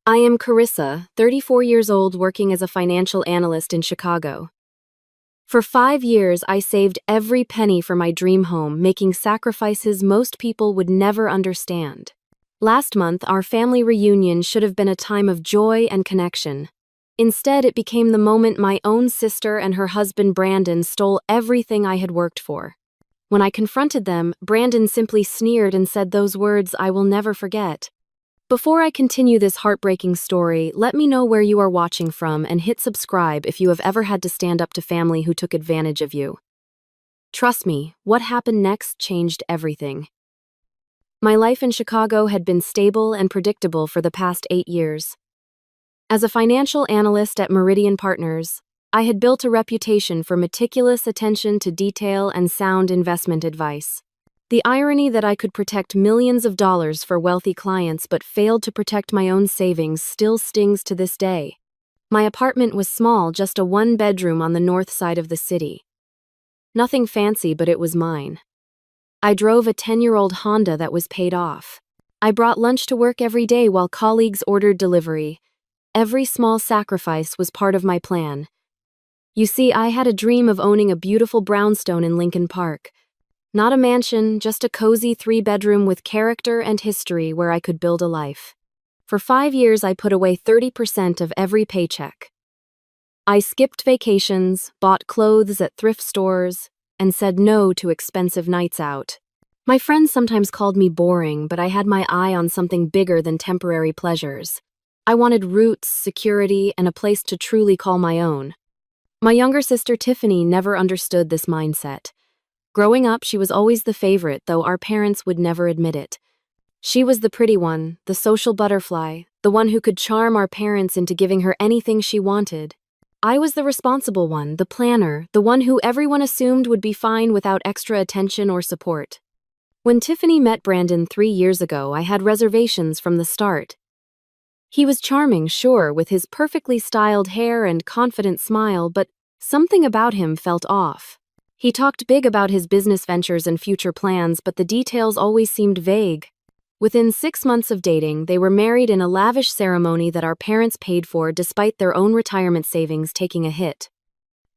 I am Carissa, 34 years old, working as a financial analyst in Chicago. For 5 years, I saved every penny for my dream home, making sacrifices most people would never understand. Last month, our family reunion should have been a time of joy and connection. Instead, it became the moment my own sister and her husband Brandon stole everything I had worked for. When I confronted them, Brandon simply sneered and said those words I will never forget. Before I continue this heartbreaking story, let me know where you are watching from and hit subscribe if you have ever had to stand up to family who took advantage of you. Trust me, what happened next changed everything. My life in Chicago had been stable and predictable for the past 8 years. As a financial analyst at Meridian Partners, I had built a reputation for meticulous attention to detail and sound investment advice. The irony that I could protect millions of dollars for wealthy clients but failed to protect my own savings still stings to this day. My apartment was small, just a one-bedroom on the north side of the city. Nothing fancy, but it was mine. I drove a 10-year-old Honda that was paid off. I brought lunch to work every day while colleagues ordered delivery. Every small sacrifice was part of my plan. You see, I had a dream of owning a beautiful brownstone in Lincoln Park. Not a mansion, just a cozy 3-bedroom with character and history where I could build a life. For 5 years, I put away 30% of every paycheck. I skipped vacations, bought clothes at thrift stores, and said no to expensive nights out. My friends sometimes called me boring, but I had my eye on something bigger than temporary pleasures. I wanted roots, security, and a place to truly call my own. My younger sister Tiffany never understood this mindset. Growing up, she was always the favorite, though our parents would never admit it. She was the pretty one, the social butterfly, the one who could charm our parents into giving her anything she wanted. I was the responsible one, the planner, the one who everyone assumed would be fine without extra attention or support. When Tiffany met Brandon 3 years ago, I had reservations from the start. He was charming, sure, with his perfectly styled hair and confident smile, but something about him felt off. He talked big about his business ventures and future plans, but the details always seemed vague. Within 6 months of dating, they were married in a lavish ceremony that our parents paid for despite their own retirement savings taking a hit.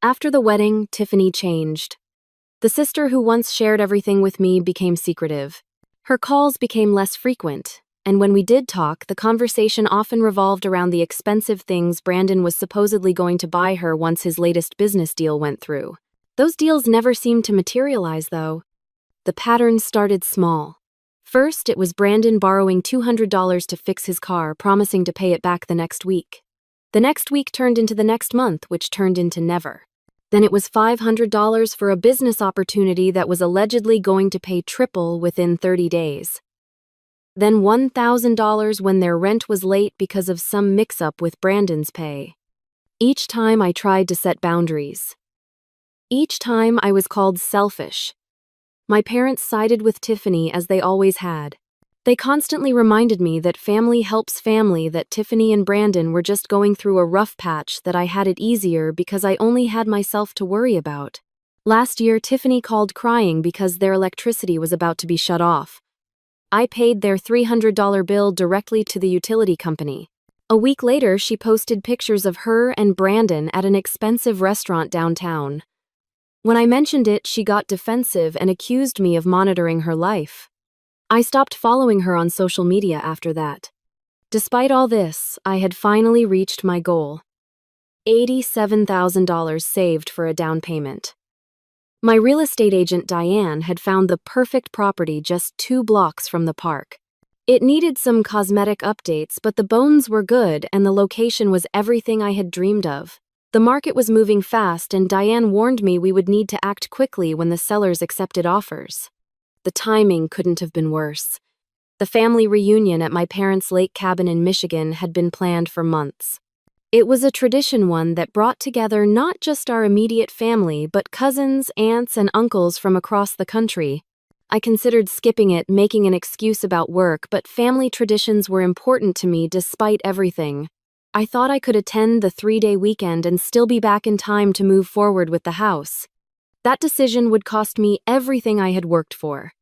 After the wedding, Tiffany changed. The sister who once shared everything with me became secretive. Her calls became less frequent, and when we did talk, the conversation often revolved around the expensive things Brandon was supposedly going to buy her once his latest business deal went through. Those deals never seemed to materialize, though. The pattern started small. First, it was Brandon borrowing $200 to fix his car, promising to pay it back the next week. The next week turned into the next month, which turned into never. Then it was $500 for a business opportunity that was allegedly going to pay triple within 30 days. Then $1,000 when their rent was late because of some mix-up with Brandon's pay. Each time I tried to set boundaries. Each time I was called selfish. My parents sided with Tiffany as they always had. They constantly reminded me that family helps family, that Tiffany and Brandon were just going through a rough patch, that I had it easier because I only had myself to worry about. Last year, Tiffany called crying because their electricity was about to be shut off. I paid their $300 bill directly to the utility company. A week later, she posted pictures of her and Brandon at an expensive restaurant downtown. When I mentioned it, she got defensive and accused me of monitoring her life. I stopped following her on social media after that. Despite all this, I had finally reached my goal. $87,000 saved for a down payment. My real estate agent Diane had found the perfect property just 2 blocks from the park. It needed some cosmetic updates, but the bones were good and the location was everything I had dreamed of. The market was moving fast, and Diane warned me we would need to act quickly when the sellers accepted offers. The timing couldn't have been worse. The family reunion at my parents' lake cabin in Michigan had been planned for months. It was a tradition, one that brought together not just our immediate family, but cousins, aunts, and uncles from across the country. I considered skipping it, making an excuse about work, but family traditions were important to me despite everything. I thought I could attend the 3-day weekend and still be back in time to move forward with the house. That decision would cost me everything I had worked for.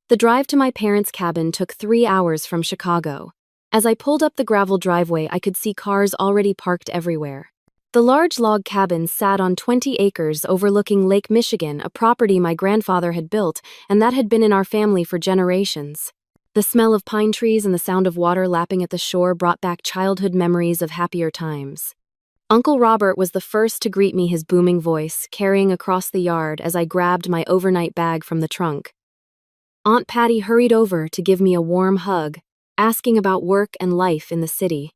The drive to my parents' cabin took 3 hours from Chicago. As I pulled up the gravel driveway, I could see cars already parked everywhere. The large log cabin sat on 20 acres overlooking Lake Michigan, a property my grandfather had built and that had been in our family for generations. The smell of pine trees and the sound of water lapping at the shore brought back childhood memories of happier times. Uncle Robert was the first to greet me, his booming voice carrying across the yard as I grabbed my overnight bag from the trunk. Aunt Patty hurried over to give me a warm hug, asking about work and life in the city.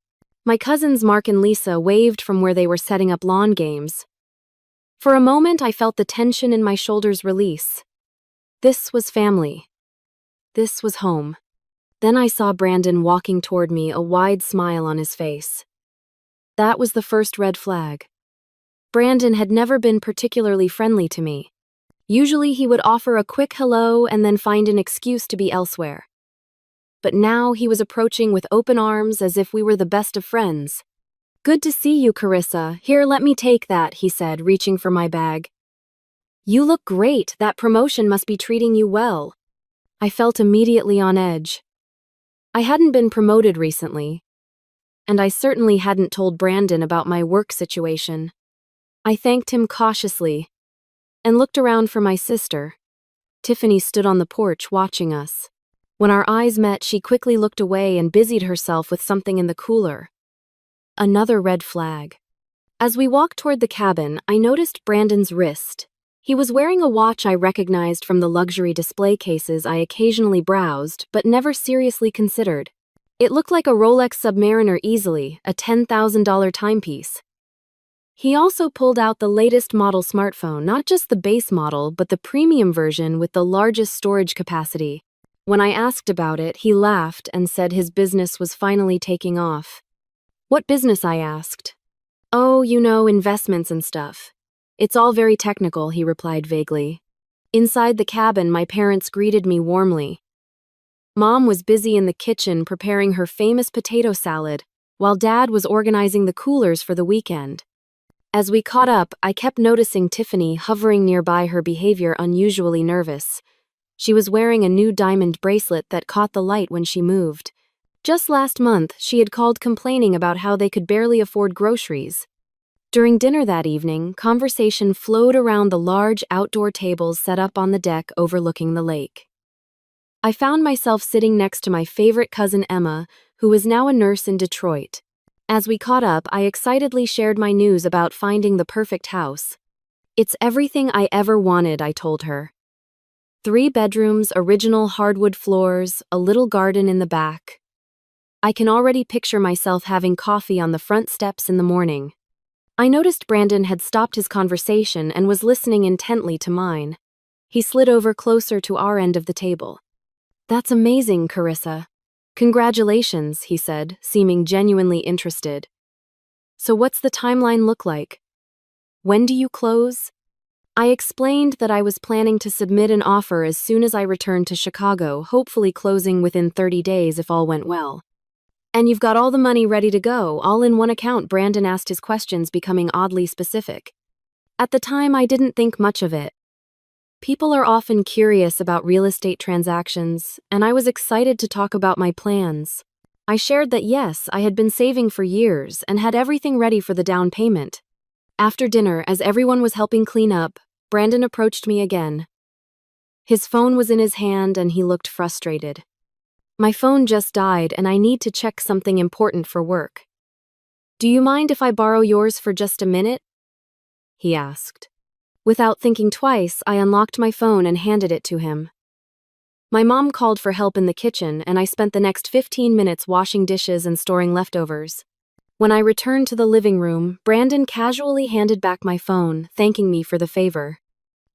My cousins Mark and Lisa waved from where they were setting up lawn games. For a moment, I felt the tension in my shoulders release. This was family. This was home. Then I saw Brandon walking toward me, a wide smile on his face. That was the first red flag. Brandon had never been particularly friendly to me. Usually he would offer a quick hello and then find an excuse to be elsewhere. But now he was approaching with open arms as if we were the best of friends. "Good to see you, Carissa. Here, let me take that," he said, reaching for my bag. "You look great. That promotion must be treating you well." I felt immediately on edge. I hadn't been promoted recently, and I certainly hadn't told Brandon about my work situation. I thanked him cautiously and looked around for my sister. Tiffany stood on the porch watching us. When our eyes met, she quickly looked away and busied herself with something in the cooler. Another red flag. As we walked toward the cabin, I noticed Brandon's wrist. He was wearing a watch I recognized from the luxury display cases I occasionally browsed, but never seriously considered. It looked like a Rolex Submariner easily, a $10,000 timepiece. He also pulled out the latest model smartphone, not just the base model, but the premium version with the largest storage capacity. When I asked about it, he laughed and said his business was finally taking off. "What business?" I asked. "Oh, investments and stuff. It's all very technical," he replied vaguely. Inside the cabin, my parents greeted me warmly. Mom was busy in the kitchen preparing her famous potato salad, while Dad was organizing the coolers for the weekend. As we caught up, I kept noticing Tiffany hovering nearby, her behavior unusually nervous. She was wearing a new diamond bracelet that caught the light when she moved. Just last month, she had called complaining about how they could barely afford groceries. During dinner that evening, conversation flowed around the large outdoor tables set up on the deck overlooking the lake. I found myself sitting next to my favorite cousin Emma, who was now a nurse in Detroit. As we caught up, I excitedly shared my news about finding the perfect house. "It's everything I ever wanted," I told her. 3 bedrooms, original hardwood floors, a little garden in the back. I can already picture myself having coffee on the front steps in the morning. I noticed Brandon had stopped his conversation and was listening intently to mine. He slid over closer to our end of the table. "That's amazing, Carissa. Congratulations," he said, seeming genuinely interested. "So what's the timeline look like? When do you close?" I explained that I was planning to submit an offer as soon as I returned to Chicago, hopefully closing within 30 days if all went well. "And you've got all the money ready to go, all in one account?" Brandon asked, his questions becoming oddly specific. At the time, I didn't think much of it. People are often curious about real estate transactions, and I was excited to talk about my plans. I shared that yes, I had been saving for years and had everything ready for the down payment. After dinner, as everyone was helping clean up, Brandon approached me again. His phone was in his hand and he looked frustrated. "My phone just died and I need to check something important for work. Do you mind if I borrow yours for just a minute?" he asked. Without thinking twice, I unlocked my phone and handed it to him. My mom called for help in the kitchen, and I spent the next 15 minutes washing dishes and storing leftovers. When I returned to the living room, Brandon casually handed back my phone, thanking me for the favor.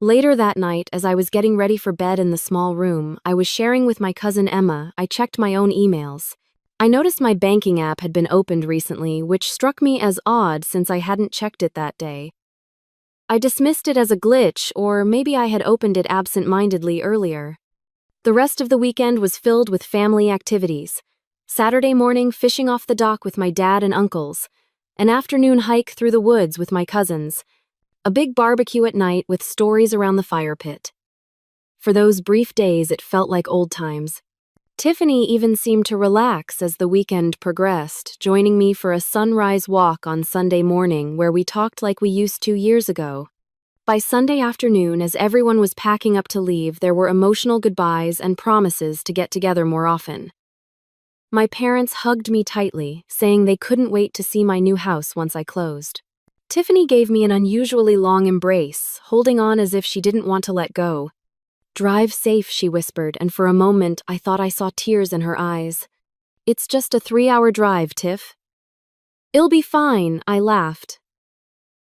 Later that night, as I was getting ready for bed in the small room I was sharing with my cousin Emma, I checked my own emails. I noticed my banking app had been opened recently, which struck me as odd since I hadn't checked it that day. I dismissed it as a glitch, or maybe I had opened it absent-mindedly earlier. The rest of the weekend was filled with family activities. Saturday morning, fishing off the dock with my dad and uncles. An afternoon hike through the woods with my cousins. A big barbecue at night with stories around the fire pit. For those brief days, it felt like old times. Tiffany even seemed to relax as the weekend progressed, joining me for a sunrise walk on Sunday morning where we talked like we used to years ago. By Sunday afternoon, as everyone was packing up to leave, there were emotional goodbyes and promises to get together more often. My parents hugged me tightly, saying they couldn't wait to see my new house once I closed. Tiffany gave me an unusually long embrace, holding on as if she didn't want to let go. "Drive safe," she whispered, and for a moment I thought I saw tears in her eyes. "It's just a 3-hour drive, Tiff." "It'll be fine," I laughed,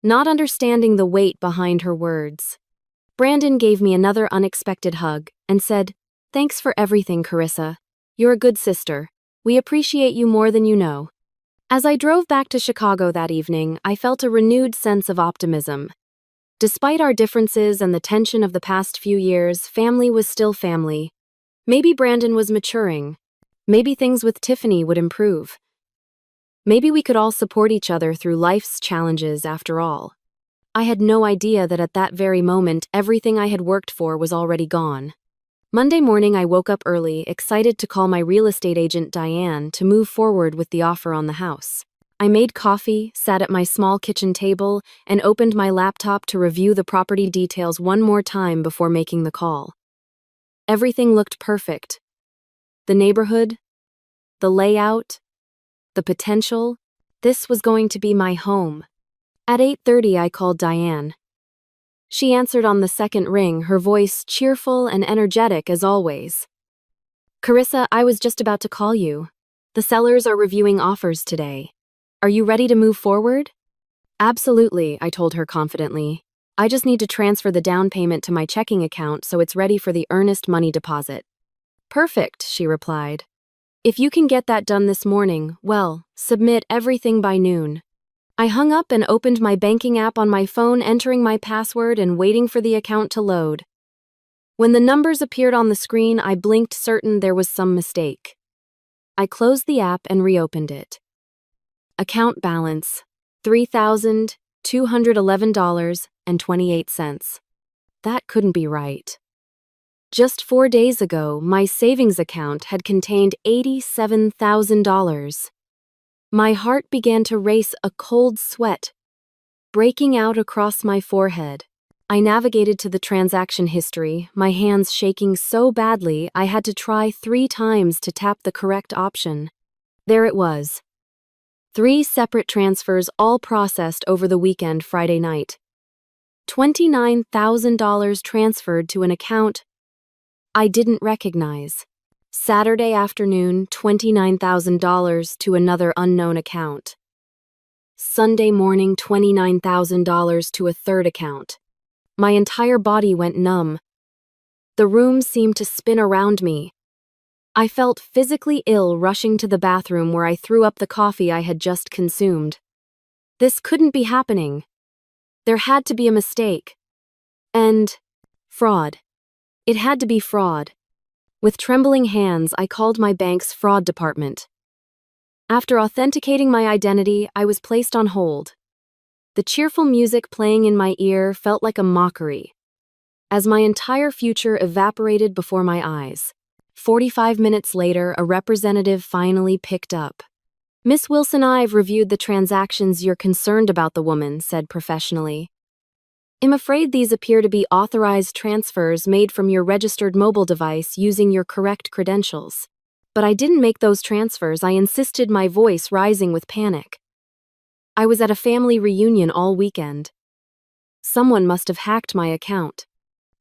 not understanding the weight behind her words. Brandon gave me another unexpected hug and said, "Thanks for everything, Carissa. You're a good sister. We appreciate you more than you know." As I drove back to Chicago that evening, I felt a renewed sense of optimism. Despite our differences and the tension of the past few years, family was still family. Maybe Brandon was maturing. Maybe things with Tiffany would improve. Maybe we could all support each other through life's challenges after all. I had no idea that at that very moment, everything I had worked for was already gone. Monday morning, I woke up early, excited to call my real estate agent, Diane, to move forward with the offer on the house. I made coffee, sat at my small kitchen table, and opened my laptop to review the property details one more time before making the call. Everything looked perfect. The neighborhood, the layout, the potential. This was going to be my home. At 8:30, I called Diane. She answered on the second ring, her voice cheerful and energetic as always. "Carissa, I was just about to call you. The sellers are reviewing offers today. Are you ready to move forward?" "Absolutely," I told her confidently. "I just need to transfer the down payment to my checking account so it's ready for the earnest money deposit." "Perfect," she replied. "If you can get that done this morning, well, submit everything by noon." I hung up and opened my banking app on my phone, entering my password and waiting for the account to load. When the numbers appeared on the screen, I blinked, certain there was some mistake. I closed the app and reopened it. Account balance, $3,211.28. That couldn't be right. Just 4 days ago, my savings account had contained $87,000. My heart began to race, a cold sweat breaking out across my forehead. I navigated to the transaction history, my hands shaking so badly I had to try 3 times to tap the correct option. There it was. 3 separate transfers, all processed over the weekend Friday night. $29,000 transferred to an account I didn't recognize. Saturday afternoon, $29,000 to another unknown account. Sunday morning, $29,000 to a third account. My entire body went numb. The room seemed to spin around me. I felt physically ill, rushing to the bathroom where I threw up the coffee I had just consumed. This couldn't be happening. There had to be a mistake. And fraud. It had to be fraud. With trembling hands, I called my bank's fraud department. After authenticating my identity, I was placed on hold. The cheerful music playing in my ear felt like a mockery, as my entire future evaporated before my eyes. 45 minutes later, a representative finally picked up. "Miss Wilson, I've reviewed the transactions. You're concerned about the woman," said professionally. "I'm afraid these appear to be authorized transfers made from your registered mobile device using your correct credentials. But I didn't make those transfers," I insisted, my voice rising with panic. "I was at a family reunion all weekend. Someone must have hacked my account."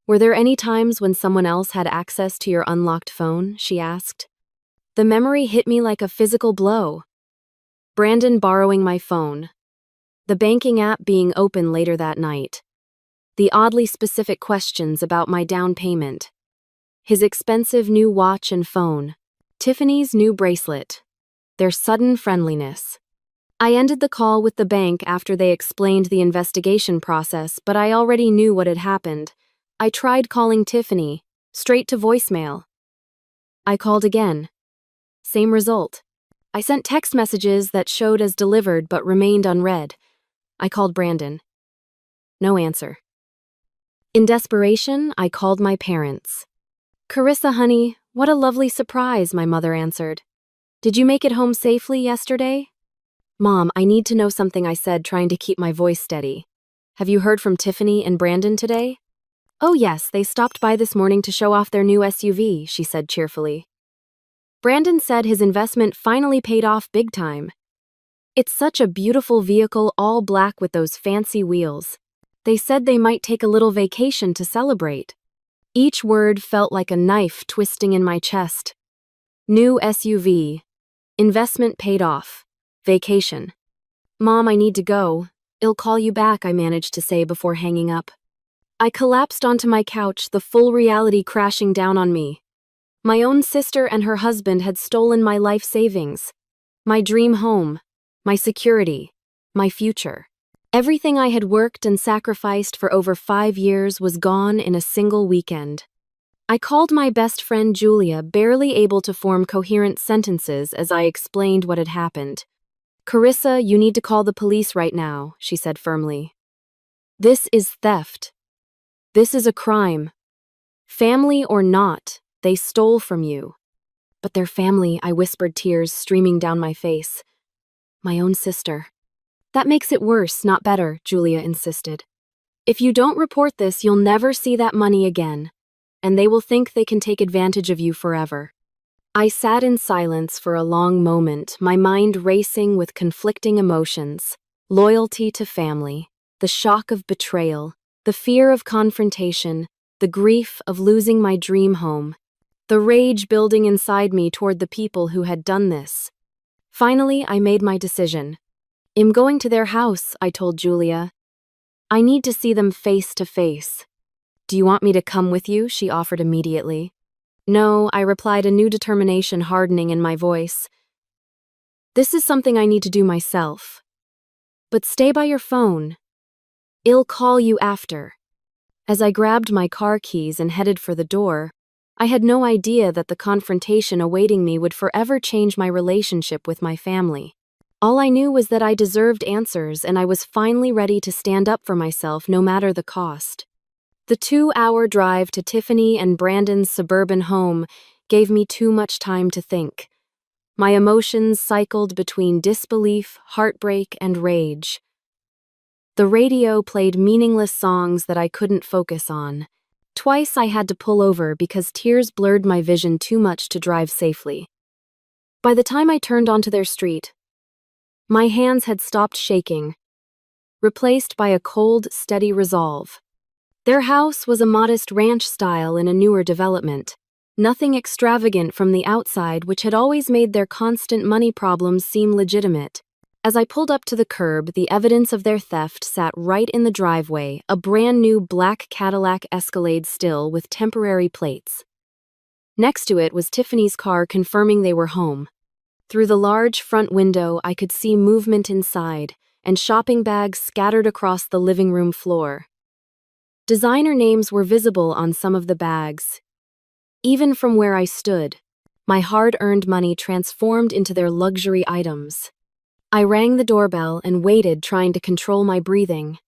"Were there any times when someone else had access to your unlocked phone?" she asked. The memory hit me like a physical blow. Brandon borrowing my phone. The banking app being open later that night. The oddly specific questions about my down payment. His expensive new watch and phone. Tiffany's new bracelet. Their sudden friendliness. I ended the call with the bank after they explained the investigation process, but I already knew what had happened. I tried calling Tiffany, straight to voicemail. I called again. Same result. I sent text messages that showed as delivered but remained unread. I called Brandon. No answer. In desperation, I called my parents. "Carissa, honey, What a lovely surprise, my mother answered. Did you make it home safely yesterday? Mom, I need to know something, I said, trying to keep my voice steady. Have you heard from Tiffany and Brandon today? Oh yes, they stopped by this morning to show off their new SUV, she said cheerfully. Brandon said his investment finally paid off big time. It's such a beautiful vehicle, all black with those fancy wheels. They said they might take a little vacation to celebrate. Each word felt like a knife twisting in my chest. New SUV. Investment paid off. Vacation. Mom, I need to go. I'll call you back, I managed to say before hanging up. I collapsed onto my couch, the full reality crashing down on me. My own sister and her husband had stolen my life savings, my dream home, my security, my future. Everything I had worked and sacrificed for over 5 years was gone in a single weekend. I called my best friend Julia, barely able to form coherent sentences as I explained what had happened. Carissa, you need to call the police right now, she said firmly. This is theft. This is a crime. Family or not, they stole from you. But their family, I whispered, tears streaming down my face. My own sister. That makes it worse, not better, Julia insisted. If you don't report this, you'll never see that money again, and they will think they can take advantage of you forever. I sat in silence for a long moment, my mind racing with conflicting emotions. Loyalty to family, the shock of betrayal, the fear of confrontation, the grief of losing my dream home, the rage building inside me toward the people who had done this. Finally, I made my decision. I'm going to their house, I told Julia. I need to see them face to face. Do you want me to come with you? She offered immediately. No, I replied, a new determination hardening in my voice. This is something I need to do myself. But stay by your phone. I'll call you after. As I grabbed my car keys and headed for the door, I had no idea that the confrontation awaiting me would forever change my relationship with my family. All I knew was that I deserved answers, and I was finally ready to stand up for myself no matter the cost. The 2-hour drive to Tiffany and Brandon's suburban home gave me too much time to think. My emotions cycled between disbelief, heartbreak, and rage. The radio played meaningless songs that I couldn't focus on. Twice I had to pull over because tears blurred my vision too much to drive safely. By the time I turned onto their street, my hands had stopped shaking, replaced by a cold, steady resolve. Their house was a modest ranch style in a newer development. Nothing extravagant from the outside, which had always made their constant money problems seem legitimate. As I pulled up to the curb, the evidence of their theft sat right in the driveway, a brand new black Cadillac Escalade still with temporary plates. Next to it was Tiffany's car, confirming they were home. Through the large front window, I could see movement inside, and shopping bags scattered across the living room floor. Designer names were visible on some of the bags. Even from where I stood, my hard-earned money transformed into their luxury items. I rang the doorbell and waited, trying to control my breathing.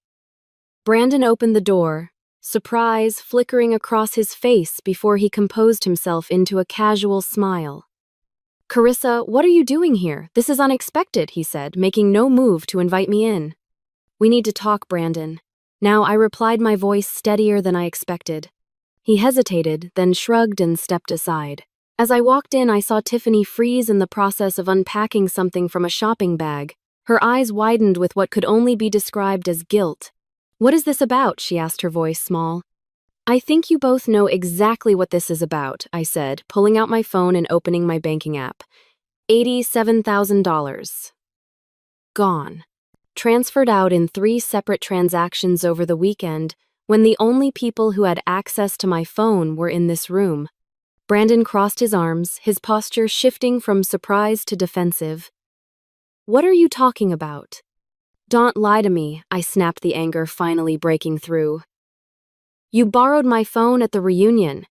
Brandon opened the door, surprise flickering across his face before he composed himself into a casual smile. Carissa, what are you doing here? This is unexpected, he said, making no move to invite me in. We need to talk, Brandon. Now, I replied, my voice steadier than I expected. He hesitated, then shrugged and stepped aside. As I walked in, I saw Tiffany freeze in the process of unpacking something from a shopping bag. Her eyes widened with what could only be described as guilt. What is this about? She asked, her voice small. I think you both know exactly what this is about, I said, pulling out my phone and opening my banking app. $87,000. Gone. Transferred out in 3 separate transactions over the weekend, when the only people who had access to my phone were in this room. Brandon crossed his arms, his posture shifting from surprise to defensive. What are you talking about? Don't lie to me, I snapped, the anger finally breaking through. You borrowed my phone at the reunion.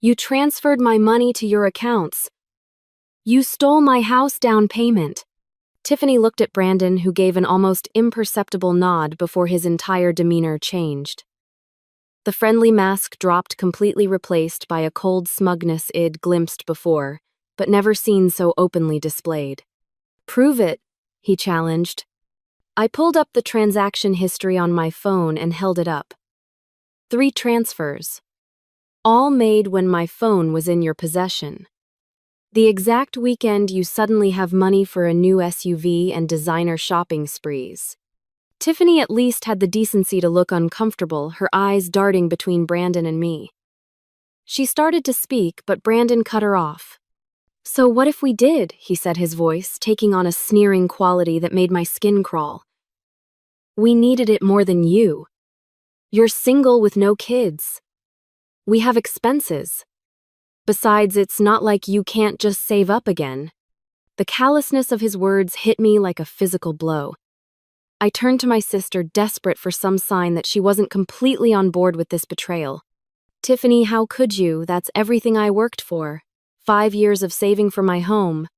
You transferred my money to your accounts. You stole my house down payment. Tiffany looked at Brandon, who gave an almost imperceptible nod before his entire demeanor changed. The friendly mask dropped, completely replaced by a cold smugness I'd glimpsed before, but never seen so openly displayed. "Prove it," he challenged. I pulled up the transaction history on my phone and held it up. 3 transfers, all made when my phone was in your possession. The exact weekend you suddenly have money for a new SUV and designer shopping sprees. Tiffany at least had the decency to look uncomfortable, her eyes darting between Brandon and me. She started to speak, but Brandon cut her off. "So what if we did?" he said, his voice taking on a sneering quality that made my skin crawl. "We needed it more than you. You're single with no kids. We have expenses. Besides, it's not like you can't just save up again." The callousness of his words hit me like a physical blow. I turned to my sister, desperate for some sign that she wasn't completely on board with this betrayal. "Tiffany, how could you? That's everything I worked for. 5 years of saving for my home."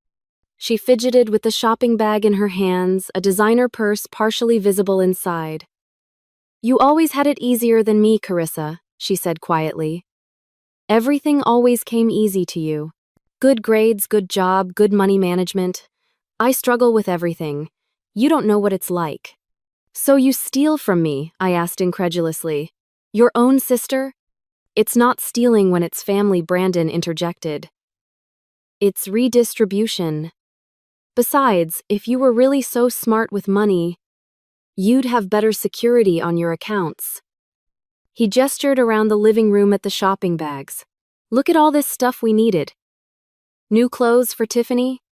She fidgeted with the shopping bag in her hands, a designer purse partially visible inside. "You always had it easier than me, Carissa," she said quietly. "Everything always came easy to you. Good grades, good job, good money management. I struggle with everything. You don't know what it's like." "So you steal from me?" I asked incredulously. "Your own sister?" "It's not stealing when it's family," Brandon interjected. "It's redistribution. Besides, if you were really so smart with money, you'd have better security on your accounts." He gestured around the living room at the shopping bags. "Look at all this stuff we needed. New clothes for Tiffany?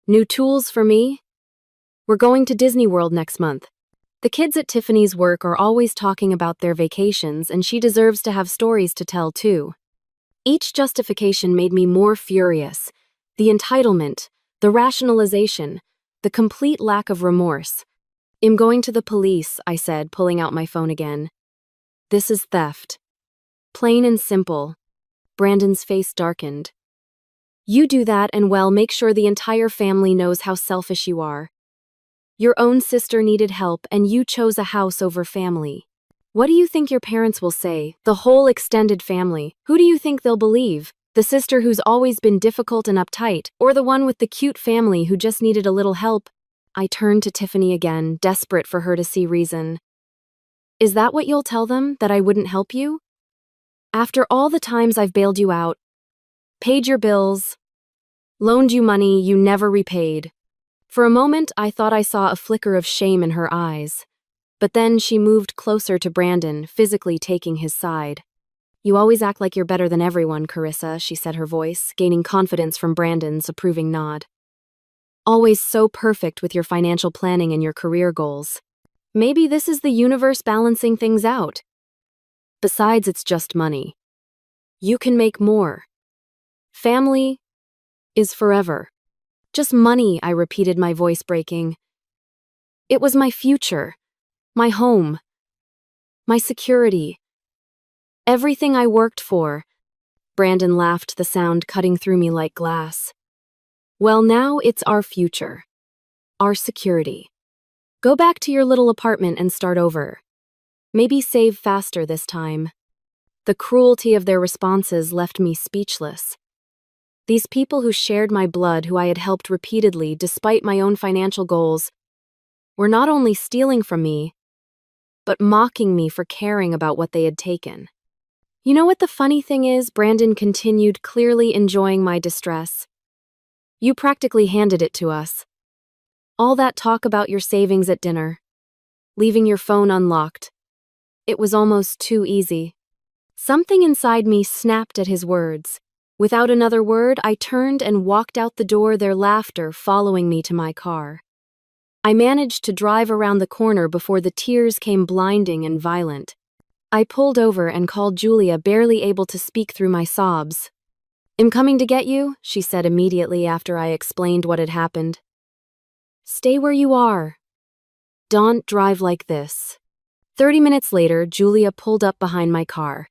New tools for me? We're going to Disney World next month." The kids at Tiffany's work are always talking about their vacations, and she deserves to have stories to tell too. Each justification made me more furious. The entitlement, the rationalization, the complete lack of remorse. "I'm going to the police," I said, pulling out my phone again. "This is theft. Plain and simple." Brandon's face darkened. "You do that and, well, make sure the entire family knows how selfish you are. Your own sister needed help and you chose a house over family. What do you think your parents will say? The whole extended family. Who do you think they'll believe? The sister who's always been difficult and uptight, or the one with the cute family who just needed a little help?" I turned to Tiffany again, desperate for her to see reason. "Is that what you'll tell them, that I wouldn't help you? After all the times I've bailed you out, paid your bills, loaned you money you never repaid." For a moment, I thought I saw a flicker of shame in her eyes. But then she moved closer to Brandon, physically taking his side. "You always act like you're better than everyone, Carissa," she said, her voice gaining confidence from Brandon's approving nod. "Always so perfect with your financial planning and your career goals. Maybe this is the universe balancing things out. Besides, it's just money. You can make more. Family is forever." "Just money," I repeated, my voice breaking. "It was my future, my home, my security. Everything I worked for." Brandon laughed, the sound cutting through me like glass. "Well, now it's our future. Our security. Go back to your little apartment and start over. Maybe save faster this time." The cruelty of their responses left me speechless. These people who shared my blood, who I had helped repeatedly despite my own financial goals, were not only stealing from me, but mocking me for caring about what they had taken. "You know what the funny thing is?" Brandon continued, clearly enjoying my distress. "You practically handed it to us. All that talk about your savings at dinner, leaving your phone unlocked. It was almost too easy." Something inside me snapped at his words. Without another word, I turned and walked out the door, their laughter following me to my car. I managed to drive around the corner before the tears came, blinding and violent. I pulled over and called Julia, barely able to speak through my sobs. "I'm coming to get you," she said immediately after I explained what had happened. "Stay where you are. Don't drive like this." 30 minutes later, Julia pulled up behind my car.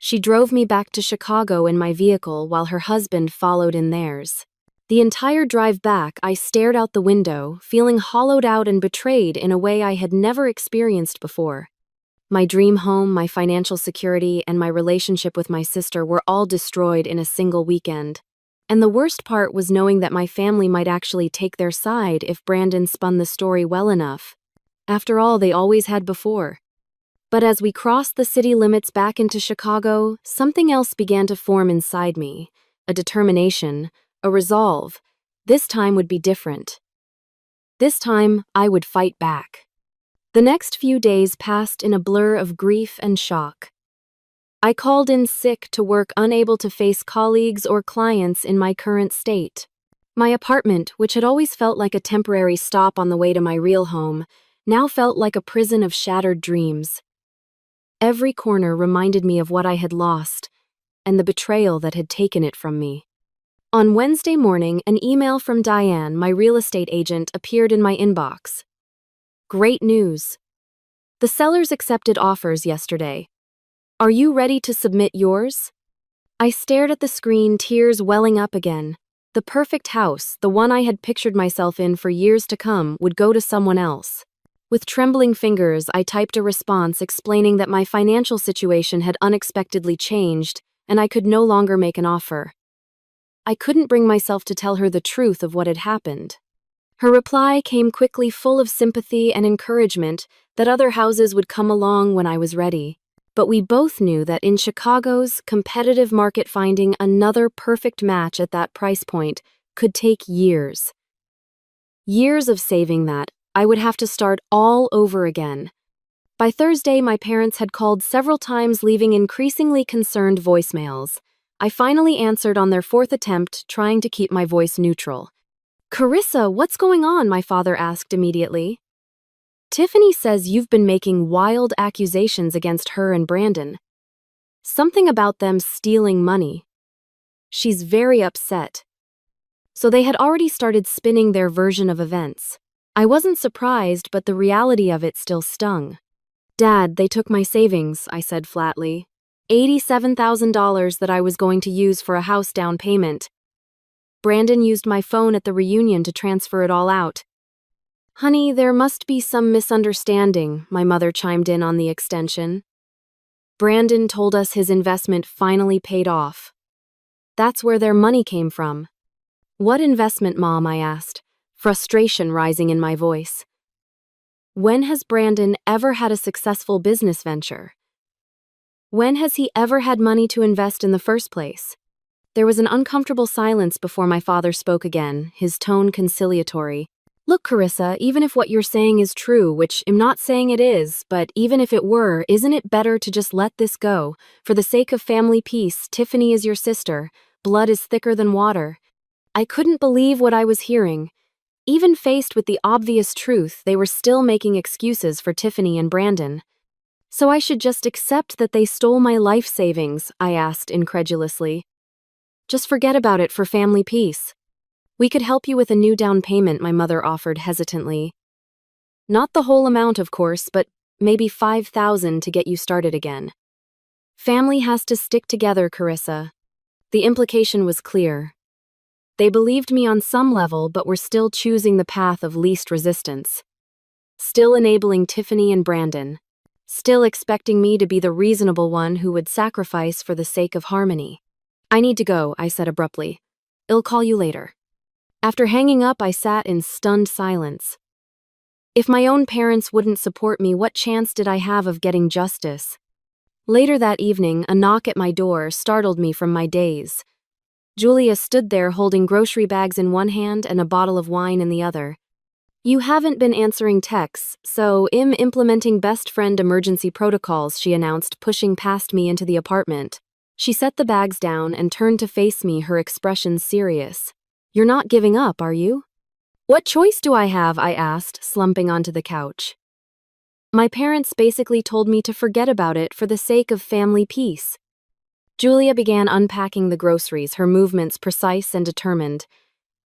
She drove me back to Chicago in my vehicle while her husband followed in theirs. The entire drive back, I stared out the window, feeling hollowed out and betrayed in a way I had never experienced before. My dream home, my financial security, and my relationship with my sister were all destroyed in a single weekend. And the worst part was knowing that my family might actually take their side if Brandon spun the story well enough. After all, they always had before. But as we crossed the city limits back into Chicago, something else began to form inside me. A determination, a resolve. This time would be different. This time, I would fight back. The next few days passed in a blur of grief and shock. I called in sick to work, unable to face colleagues or clients in my current state. My apartment, which had always felt like a temporary stop on the way to my real home, now felt like a prison of shattered dreams. Every corner reminded me of what I had lost and the betrayal that had taken it from me. On Wednesday morning, an email from Diane, my real estate agent, appeared in my inbox. Great news. The sellers accepted offers yesterday. Are you ready to submit yours? I stared at the screen, tears welling up again. The perfect house, the one I had pictured myself in for years to come, would go to someone else. With trembling fingers, I typed a response explaining that my financial situation had unexpectedly changed and I could no longer make an offer. I couldn't bring myself to tell her the truth of what had happened. Her reply came quickly, full of sympathy and encouragement that other houses would come along when I was ready. But we both knew that in Chicago's competitive market, finding another perfect match at that price point could take years. Years of saving that I would have to start all over again. By Thursday, my parents had called several times, leaving increasingly concerned voicemails. I finally answered on their fourth attempt, trying to keep my voice neutral. "Carissa, what's going on?" my father asked immediately. "Tiffany says you've been making wild accusations against her and Brandon. Something about them stealing money. She's very upset." So they had already started spinning their version of events. I wasn't surprised, but the reality of it still stung. "Dad, they took my savings," I said flatly. $87,000 that I was going to use for a house down payment. Brandon used my phone at the reunion to transfer it all out. "Honey, there must be some misunderstanding," my mother chimed in on the extension. "Brandon told us his investment finally paid off. That's where their money came from." "What investment, Mom?" I asked, frustration rising in my voice. When has Brandon ever had a successful business venture? When has he ever had money to invest in the first place? There was an uncomfortable silence before my father spoke again, his tone conciliatory. "Look, Carissa, even if what you're saying is true, which I'm not saying it is, but even if it were, isn't it better to just let this go? For the sake of family peace, Tiffany is your sister. Blood is thicker than water." I couldn't believe what I was hearing. Even faced with the obvious truth, they were still making excuses for Tiffany and Brandon. "So I should just accept that they stole my life savings?" I asked incredulously. "Just forget about it for family peace. We could help you with a new down payment," my mother offered hesitantly. "Not the whole amount, of course, but maybe $5,000 to get you started again." Family has to stick together, Carissa. The implication was clear. They believed me on some level, but were still choosing the path of least resistance. Still enabling Tiffany and Brandon. Still expecting me to be the reasonable one who would sacrifice for the sake of harmony. "I need to go," I said abruptly. "I'll call you later." After hanging up, I sat in stunned silence. If my own parents wouldn't support me, what chance did I have of getting justice? Later that evening, a knock at my door startled me from my daze. Julia stood there holding grocery bags in one hand and a bottle of wine in the other. "You haven't been answering texts, so I'm implementing best friend emergency protocols," she announced, pushing past me into the apartment. She set the bags down and turned to face me, her expression serious. "You're not giving up, are you?" "What choice do I have?" I asked, slumping onto the couch. "My parents basically told me to forget about it for the sake of family peace." Julia began unpacking the groceries, her movements precise and determined.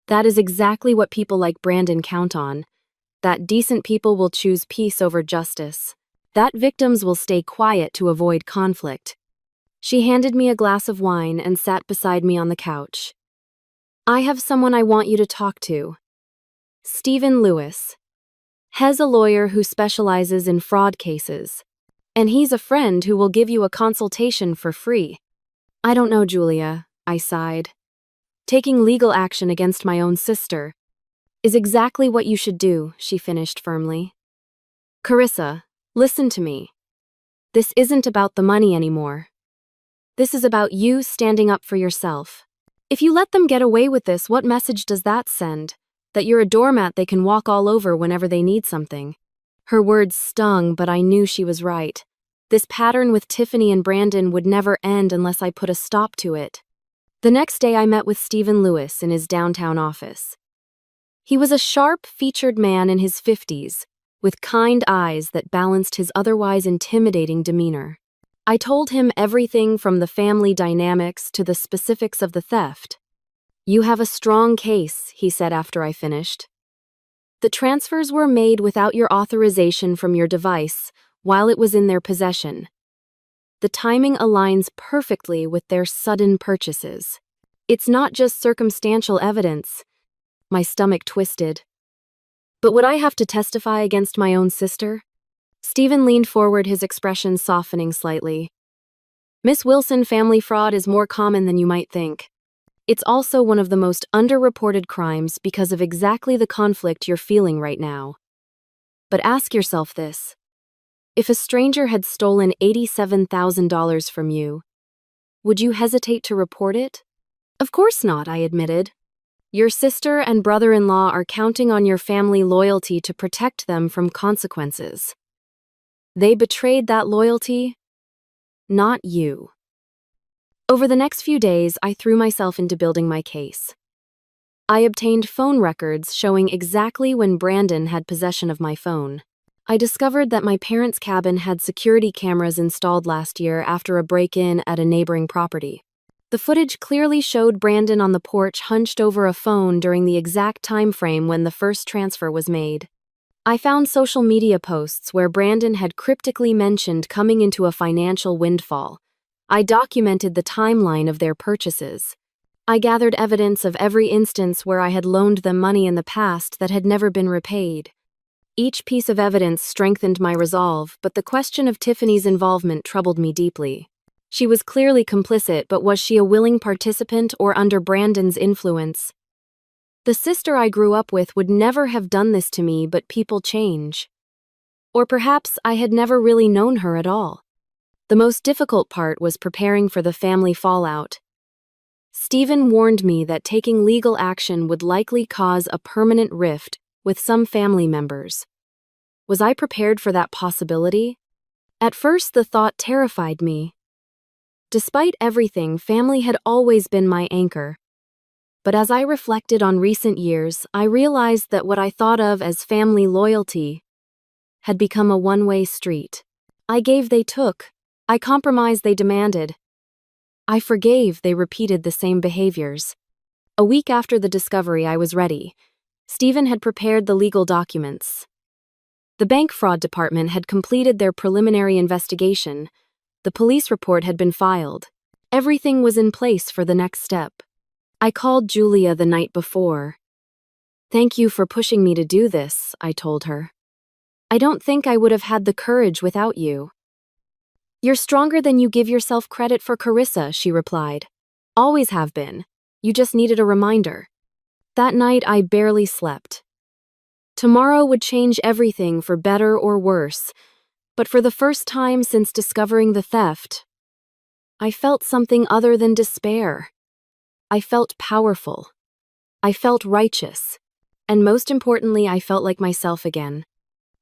"That is exactly what people like Brandon count on. That decent people will choose peace over justice. That victims will stay quiet to avoid conflict." She handed me a glass of wine and sat beside me on the couch. "I have someone I want you to talk to. Stephen Lewis. He's a lawyer who specializes in fraud cases. And he's a friend who will give you a consultation for free. I don't know, Julia, I sighed. Taking legal action against my own sister is exactly what you should do, she finished firmly. Carissa, listen to me. This isn't about the money anymore. This is about you standing up for yourself. If you let them get away with this, what message does that send? That you're a doormat they can walk all over whenever they need something. Her words stung, but I knew she was right. This pattern with Tiffany and Brandon would never end unless I put a stop to it. The next day I met with Stephen Lewis in his downtown office. He was a sharp-featured man in his 50s, with kind eyes that balanced his otherwise intimidating demeanor. I told him everything from the family dynamics to the specifics of the theft. You have a strong case, he said after I finished. The transfers were made without your authorization from your device while it was in their possession. The timing aligns perfectly with their sudden purchases. It's not just circumstantial evidence. My stomach twisted. But would I have to testify against my own sister? Stephen leaned forward, his expression softening slightly. Miss Wilson, family fraud is more common than you might think. It's also one of the most underreported crimes because of exactly the conflict you're feeling right now. But ask yourself this. If a stranger had stolen $87,000 from you, would you hesitate to report it? Of course not, I admitted. Your sister and brother-in-law are counting on your family loyalty to protect them from consequences. They betrayed that loyalty, not you. Over the next few days, I threw myself into building my case. I obtained phone records showing exactly when Brandon had possession of my phone. I discovered that my parents' cabin had security cameras installed last year after a break-in at a neighboring property. The footage clearly showed Brandon on the porch hunched over a phone during the exact time frame when the first transfer was made. I found social media posts where Brandon had cryptically mentioned coming into a financial windfall. I documented the timeline of their purchases. I gathered evidence of every instance where I had loaned them money in the past that had never been repaid. Each piece of evidence strengthened my resolve, but the question of Tiffany's involvement troubled me deeply. She was clearly complicit, but was she a willing participant or under Brandon's influence? The sister I grew up with would never have done this to me, but people change. Or perhaps I had never really known her at all. The most difficult part was preparing for the family fallout. Stephen warned me that taking legal action would likely cause a permanent rift with some family members. Was I prepared for that possibility? At first, the thought terrified me. Despite everything, family had always been my anchor. But as I reflected on recent years, I realized that what I thought of as family loyalty had become a one-way street. I gave, they took. I compromised, they demanded. I forgave, they repeated the same behaviors. A week after the discovery, I was ready. Stephen had prepared the legal documents. The bank fraud department had completed their preliminary investigation. The police report had been filed. Everything was in place for the next step. I called Julia the night before. Thank you for pushing me to do this, I told her. I don't think I would have had the courage without you. You're stronger than you give yourself credit for, Carissa, she replied. Always have been. You just needed a reminder. That night I barely slept. Tomorrow would change everything for better or worse, but for the first time since discovering the theft, I felt something other than despair. I felt powerful. I felt righteous. And most importantly, I felt like myself again.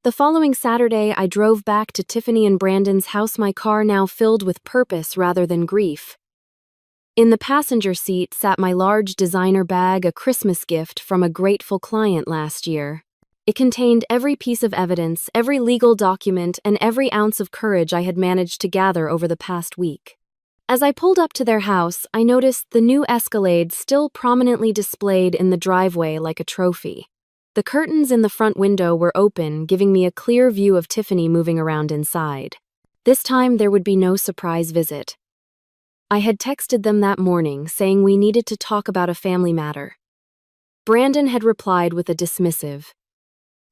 The following Saturday, I drove back to Tiffany and Brandon's house, my car now filled with purpose rather than grief. In the passenger seat sat my large designer bag, a Christmas gift from a grateful client last year. It contained every piece of evidence, every legal document, and every ounce of courage I had managed to gather over the past week. As I pulled up to their house, I noticed the new Escalade still prominently displayed in the driveway like a trophy. The curtains in the front window were open, giving me a clear view of Tiffany moving around inside. This time there would be no surprise visit. I had texted them that morning, saying we needed to talk about a family matter. Brandon had replied with a dismissive,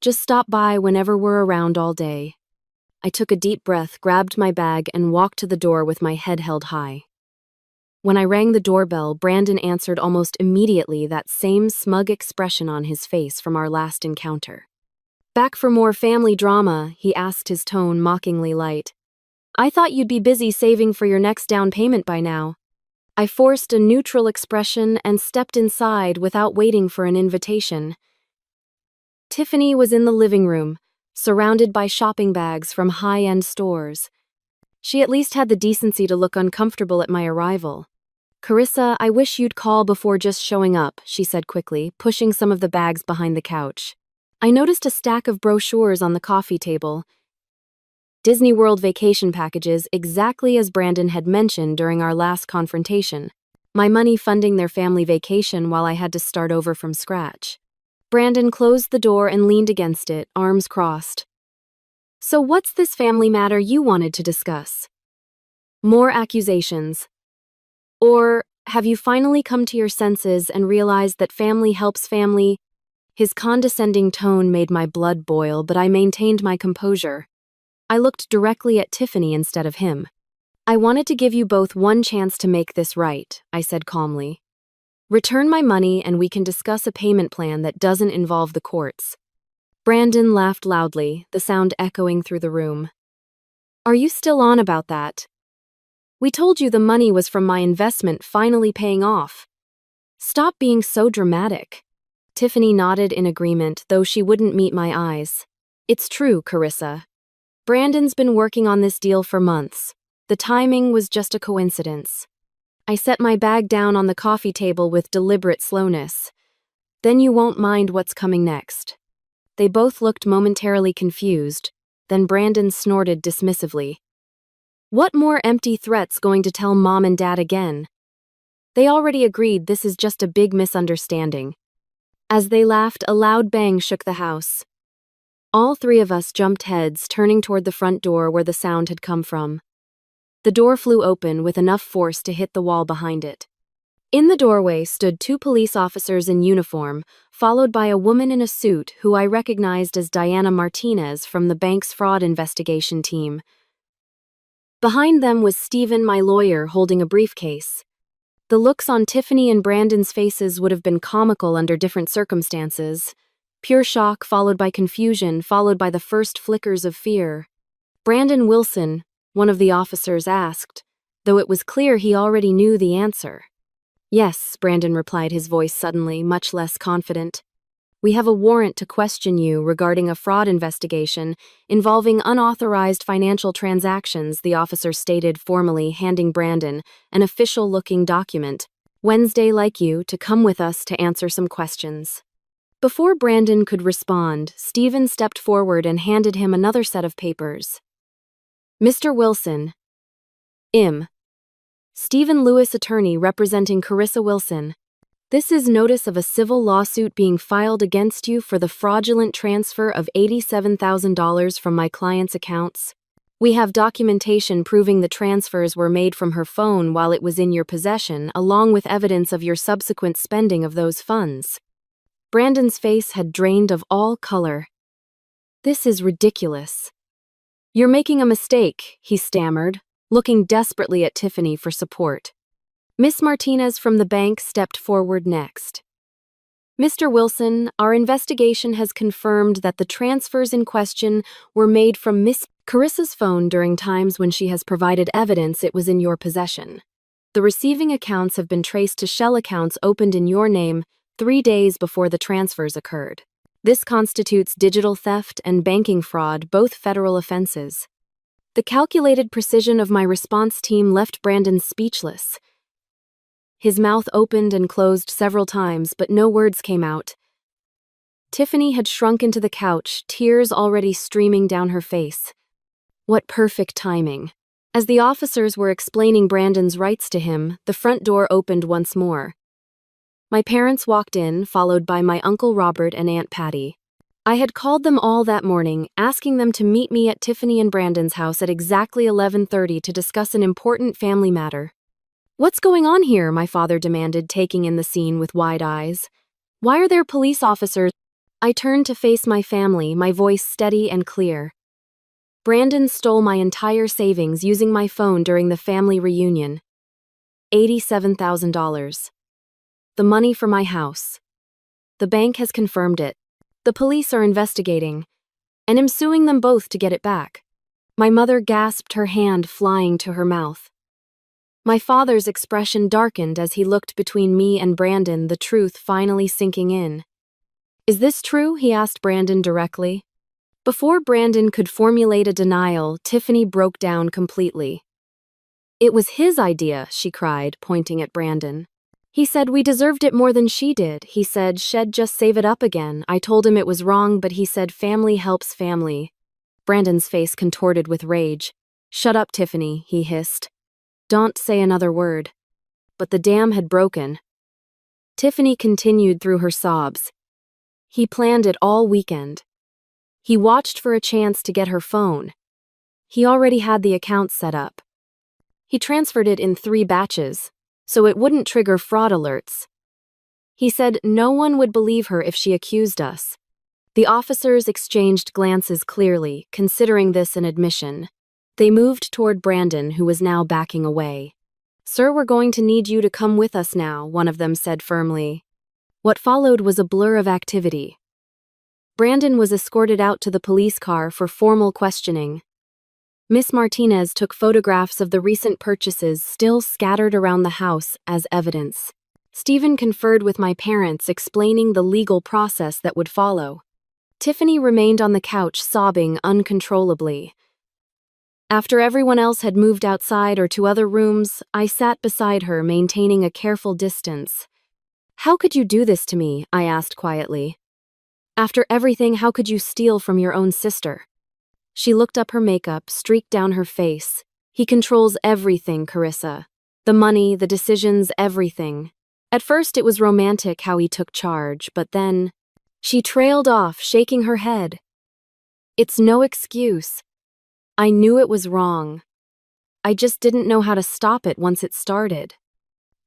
"Just stop by whenever we're around all day." I took a deep breath, grabbed my bag, and walked to the door with my head held high. When I rang the doorbell, Brandon answered almost immediately, that same smug expression on his face from our last encounter. "Back for more family drama?" he asked, his tone mockingly light. "I thought you'd be busy saving for your next down payment by now." I forced a neutral expression and stepped inside without waiting for an invitation. Tiffany was in the living room, surrounded by shopping bags from high-end stores. She at least had the decency to look uncomfortable at my arrival. "Carissa, I wish you'd call before just showing up," she said quickly, pushing some of the bags behind the couch. I noticed a stack of brochures on the coffee table. Disney World vacation packages, exactly as Brandon had mentioned during our last confrontation. My money funding their family vacation while I had to start over from scratch. Brandon closed the door and leaned against it, arms crossed. "So what's this family matter you wanted to discuss? More accusations? Or have you finally come to your senses and realized that family helps family?" His condescending tone made my blood boil, but I maintained my composure. I looked directly at Tiffany instead of him. "I wanted to give you both one chance to make this right," I said calmly. "Return my money and we can discuss a payment plan that doesn't involve the courts." Brandon laughed loudly, the sound echoing through the room. "Are you still on about that? We told you the money was from my investment finally paying off. Stop being so dramatic." Tiffany nodded in agreement, though she wouldn't meet my eyes. "It's true, Carissa. Brandon's been working on this deal for months. The timing was just a coincidence." I set my bag down on the coffee table with deliberate slowness. "Then you won't mind what's coming next." They both looked momentarily confused, then Brandon snorted dismissively. "What more empty threats going to tell Mom and Dad again? They already agreed this is just a big misunderstanding." As they laughed, a loud bang shook the house. All three of us jumped heads, turning toward the front door where the sound had come from. The door flew open with enough force to hit the wall behind it. In the doorway stood two police officers in uniform, followed by a woman in a suit who I recognized as Diana Martinez from the bank's fraud investigation team. Behind them was Stephen, my lawyer, holding a briefcase. The looks on Tiffany and Brandon's faces would have been comical under different circumstances. Pure shock followed by confusion, followed by the first flickers of fear. "Brandon Wilson," one of the officers asked, though it was clear he already knew the answer. "Yes," Brandon replied, his voice suddenly much less confident. "We have a warrant to question you regarding a fraud investigation involving unauthorized financial transactions," the officer stated formally, handing Brandon an official-looking document. "Wednesday, like you, to come with us to answer some questions." Before Brandon could respond, Stephen stepped forward and handed him another set of papers. "Mr. Wilson. Stephen Lewis, attorney representing Carissa Wilson. This is notice of a civil lawsuit being filed against you for the fraudulent transfer of $87,000 from my client's accounts. We have documentation proving the transfers were made from her phone while it was in your possession, along with evidence of your subsequent spending of those funds." Brandon's face had drained of all color. "This is ridiculous." "You're making a mistake," he stammered, looking desperately at Tiffany for support. Miss Martinez from the bank stepped forward next. "Mr. Wilson, our investigation has confirmed that the transfers in question were made from Miss Carissa's phone during times when she has provided evidence it was in your possession. The receiving accounts have been traced to shell accounts opened in your name 3 days before the transfers occurred. This constitutes digital theft and banking fraud, both federal offenses." The calculated precision of my response team left Brandon speechless. His mouth opened and closed several times, but no words came out. Tiffany had shrunk into the couch, tears already streaming down her face. What perfect timing. As the officers were explaining Brandon's rights to him, the front door opened once more. My parents walked in, followed by my Uncle Robert and Aunt Patty. I had called them all that morning, asking them to meet me at Tiffany and Brandon's house at exactly 11:30 to discuss an important family matter. "What's going on here?" my father demanded, taking in the scene with wide eyes. "Why are there police officers?" I turned to face my family, my voice steady and clear. Brandon stole my entire savings using my phone during the family reunion. $87,000. The money for my house. The bank has confirmed it. The police are investigating, and I'm suing them both to get it back. My mother gasped, her hand flying to her mouth. My father's expression darkened as he looked between me and Brandon, the truth finally sinking in. Is this true? He asked Brandon directly. Before Brandon could formulate a denial, Tiffany broke down completely. It was his idea, she cried, pointing at Brandon. He said we deserved it more than she did. He said she'd just save it up again. I told him it was wrong, but he said family helps family. Brandon's face contorted with rage. Shut up, Tiffany, he hissed. Don't say another word. But the dam had broken. Tiffany continued through her sobs. He planned it all weekend. He watched for a chance to get her phone. He already had the account set up. He transferred it in 3 batches, so it wouldn't trigger fraud alerts. He said no one would believe her if she accused us. The officers exchanged glances clearly, considering this an admission. They moved toward Brandon, who was now backing away. Sir, we're going to need you to come with us now, one of them said firmly. What followed was a blur of activity. Brandon was escorted out to the police car for formal questioning. Miss Martinez took photographs of the recent purchases still scattered around the house as evidence. Stephen conferred with my parents, explaining the legal process that would follow. Tiffany remained on the couch, sobbing uncontrollably. After everyone else had moved outside or to other rooms, I sat beside her, maintaining a careful distance. How could you do this to me? I asked quietly. After everything, how could you steal from your own sister? She looked up, her makeup streaked down her face. He controls everything, Carissa. The money, the decisions, everything. At first it was romantic how he took charge, but then… She trailed off, shaking her head. It's no excuse. I knew it was wrong. I just didn't know how to stop it once it started.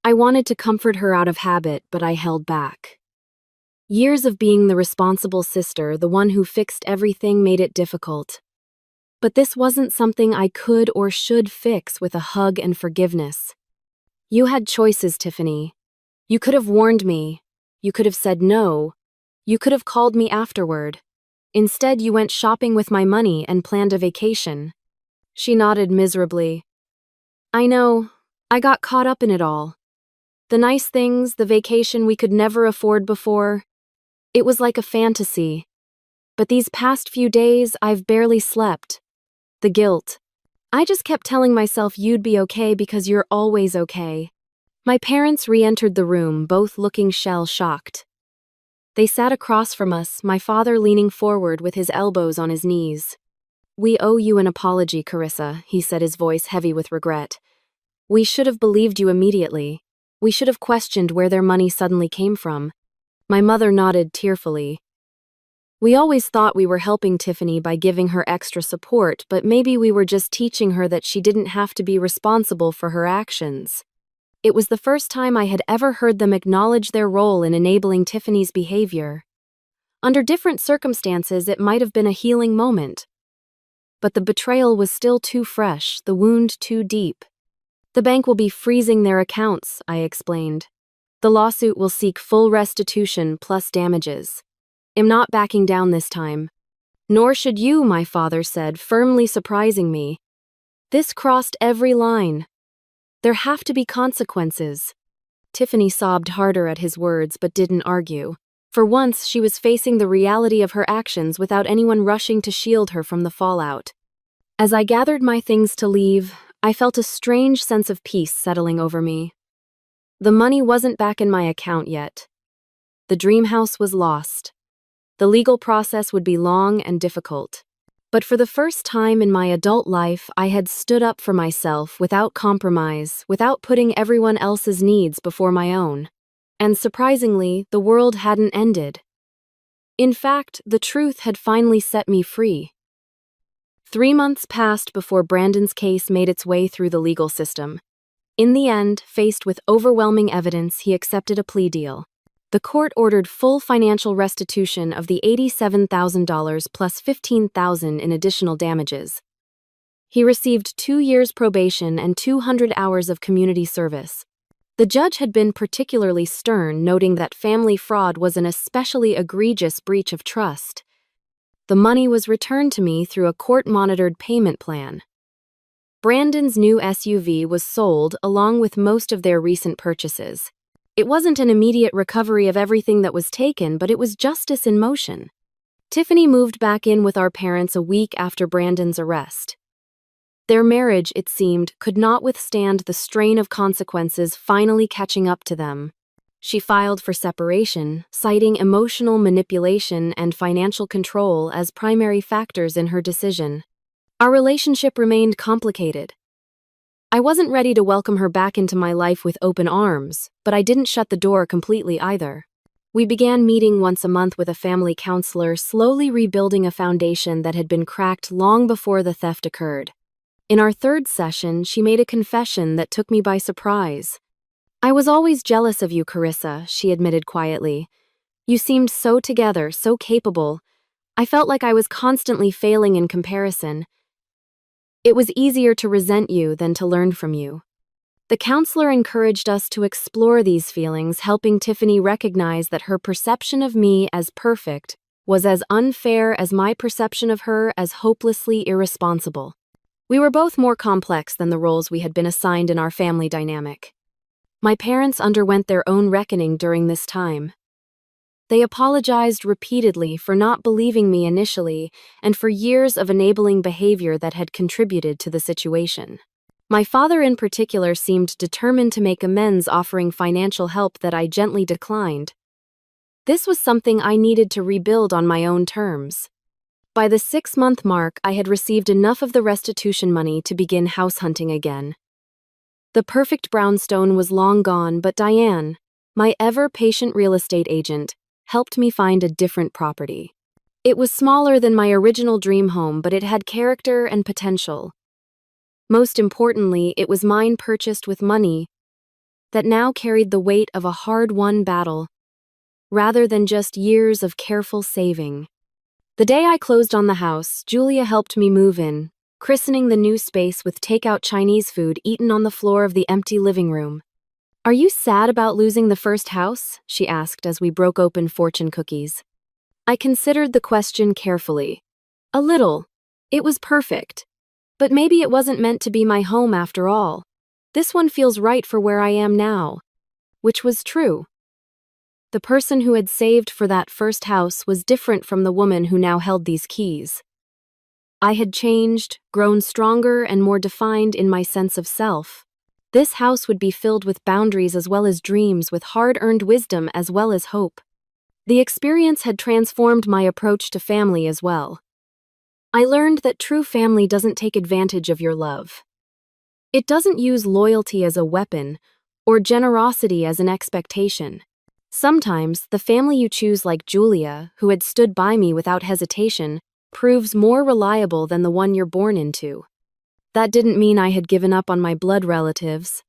I wanted to comfort her out of habit, but I held back. Years of being the responsible sister, the one who fixed everything, made it difficult. But this wasn't something I could or should fix with a hug and forgiveness. You had choices, Tiffany. You could have warned me. You could have said no. You could have called me afterward. Instead, you went shopping with my money and planned a vacation. She nodded miserably. I know. I got caught up in it all. The nice things, the vacation we could never afford before. It was like a fantasy. But these past few days, I've barely slept. The guilt. I just kept telling myself you'd be okay because you're always okay. My parents re-entered the room, both looking shell-shocked. They sat across from us, my father leaning forward with his elbows on his knees. We owe you an apology, Carissa, he said, his voice heavy with regret. We should have believed you immediately. We should have questioned where their money suddenly came from. My mother nodded tearfully. We always thought we were helping Tiffany by giving her extra support, but maybe we were just teaching her that she didn't have to be responsible for her actions. It was the first time I had ever heard them acknowledge their role in enabling Tiffany's behavior. Under different circumstances, it might have been a healing moment. But the betrayal was still too fresh, the wound too deep. The bank will be freezing their accounts, I explained. The lawsuit will seek full restitution plus damages. I'm not backing down this time. Nor should you, my father said, firmly surprising me. This crossed every line. There have to be consequences. Tiffany sobbed harder at his words but didn't argue. For once, she was facing the reality of her actions without anyone rushing to shield her from the fallout. As I gathered my things to leave, I felt a strange sense of peace settling over me. The money wasn't back in my account yet. The dream house was lost. The legal process would be long and difficult. But for the first time in my adult life, I had stood up for myself without compromise, without putting everyone else's needs before my own. And surprisingly, the world hadn't ended. In fact, the truth had finally set me free. 3 months passed before Brandon's case made its way through the legal system. In the end, faced with overwhelming evidence, he accepted a plea deal. The court ordered full financial restitution of the $87,000 plus $15,000 in additional damages. He received 2 years probation and 200 hours of community service. The judge had been particularly stern, noting that family fraud was an especially egregious breach of trust. The money was returned to me through a court-monitored payment plan. Brandon's new SUV was sold along with most of their recent purchases. It wasn't an immediate recovery of everything that was taken, but it was justice in motion. Tiffany moved back in with our parents a week after Brandon's arrest. Their marriage, it seemed, could not withstand the strain of consequences finally catching up to them. She filed for separation, citing emotional manipulation and financial control as primary factors in her decision. Our relationship remained complicated. I wasn't ready to welcome her back into my life with open arms, but I didn't shut the door completely either. We began meeting once a month with a family counselor, slowly rebuilding a foundation that had been cracked long before the theft occurred. In our third session, she made a confession that took me by surprise. "I was always jealous of you, Carissa," she admitted quietly. "You seemed so together, so capable. I felt like I was constantly failing in comparison. It was easier to resent you than to learn from you." The counselor encouraged us to explore these feelings, helping Tiffany recognize that her perception of me as perfect was as unfair as my perception of her as hopelessly irresponsible. We were both more complex than the roles we had been assigned in our family dynamic. My parents underwent their own reckoning during this time. They apologized repeatedly for not believing me initially and for years of enabling behavior that had contributed to the situation. My father in particular seemed determined to make amends, offering financial help that I gently declined. This was something I needed to rebuild on my own terms. By the 6-month mark, I had received enough of the restitution money to begin house hunting again. The perfect brownstone was long gone, but Diane, my ever-patient real estate agent, helped me find a different property. It was smaller than my original dream home, but it had character and potential. Most importantly, it was mine, purchased with money that now carried the weight of a hard-won battle, rather than just years of careful saving. The day I closed on the house, Julia helped me move in, christening the new space with takeout Chinese food eaten on the floor of the empty living room. "Are you sad about losing the first house?" she asked as we broke open fortune cookies. I considered the question carefully. A little. It was perfect. But maybe it wasn't meant to be my home after all. This one feels right for where I am now. Which was true. The person who had saved for that first house was different from the woman who now held these keys. I had changed, grown stronger and more defined in my sense of self. This house would be filled with boundaries as well as dreams, with hard-earned wisdom as well as hope. The experience had transformed my approach to family as well. I learned that true family doesn't take advantage of your love. It doesn't use loyalty as a weapon or generosity as an expectation. Sometimes, the family you choose, like Julia, who had stood by me without hesitation, proves more reliable than the one you're born into. That didn't mean I had given up on my blood relatives.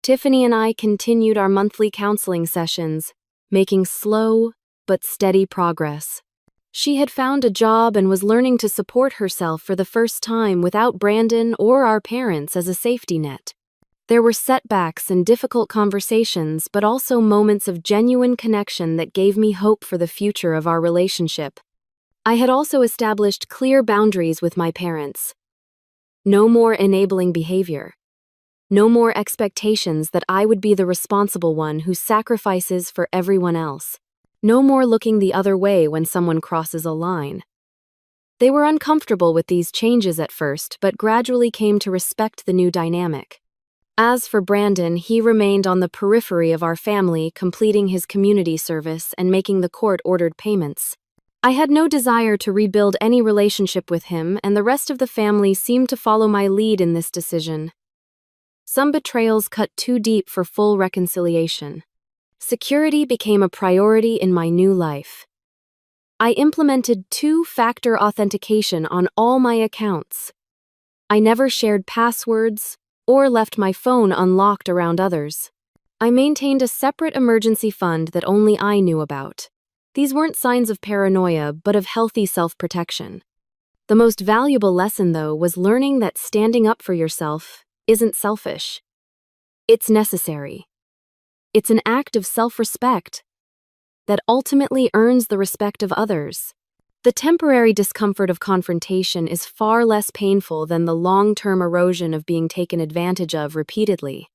Tiffany and I continued our monthly counseling sessions, making slow but steady progress. She had found a job and was learning to support herself for the first time without Brandon or our parents as a safety net. There were setbacks and difficult conversations, but also moments of genuine connection that gave me hope for the future of our relationship. I had also established clear boundaries with my parents. No more enabling behavior. No more expectations that I would be the responsible one who sacrifices for everyone else. No more looking the other way when someone crosses a line. They were uncomfortable with these changes at first, but gradually came to respect the new dynamic. As for Brandon, he remained on the periphery of our family, completing his community service and making the court-ordered payments. I had no desire to rebuild any relationship with him, and the rest of the family seemed to follow my lead in this decision. Some betrayals cut too deep for full reconciliation. Security became a priority in my new life. I implemented 2-factor authentication on all my accounts. I never shared passwords or left my phone unlocked around others. I maintained a separate emergency fund that only I knew about. These weren't signs of paranoia, but of healthy self-protection. The most valuable lesson, though, was learning that standing up for yourself isn't selfish. It's necessary. It's an act of self-respect that ultimately earns the respect of others. The temporary discomfort of confrontation is far less painful than the long-term erosion of being taken advantage of repeatedly.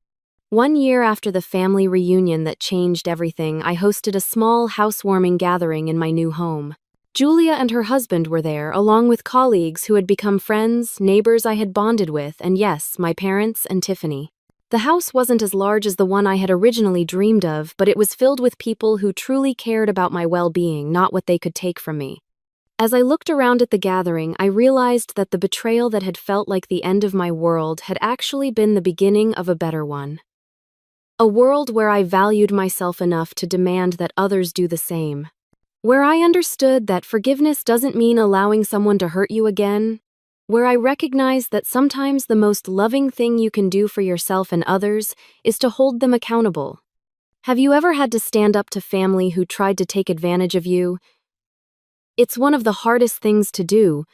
1 year after the family reunion that changed everything, I hosted a small housewarming gathering in my new home. Julia and her husband were there, along with colleagues who had become friends, neighbors I had bonded with, and yes, my parents and Tiffany. The house wasn't as large as the one I had originally dreamed of, but it was filled with people who truly cared about my well-being, not what they could take from me. As I looked around at the gathering, I realized that the betrayal that had felt like the end of my world had actually been the beginning of a better one. A world where I valued myself enough to demand that others do the same. Where I understood that forgiveness doesn't mean allowing someone to hurt you again. Where I recognized that sometimes the most loving thing you can do for yourself and others is to hold them accountable. Have you ever had to stand up to family who tried to take advantage of you? It's one of the hardest things to do,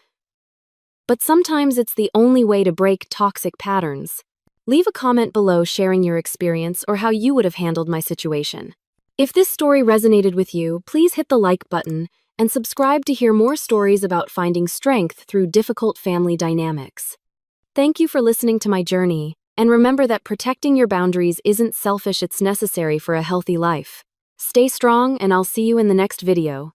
but sometimes it's the only way to break toxic patterns. Leave a comment below sharing your experience or how you would have handled my situation. If this story resonated with you, please hit the like button and subscribe to hear more stories about finding strength through difficult family dynamics. Thank you for listening to my journey, and remember that protecting your boundaries isn't selfish, it's necessary for a healthy life. Stay strong, and I'll see you in the next video.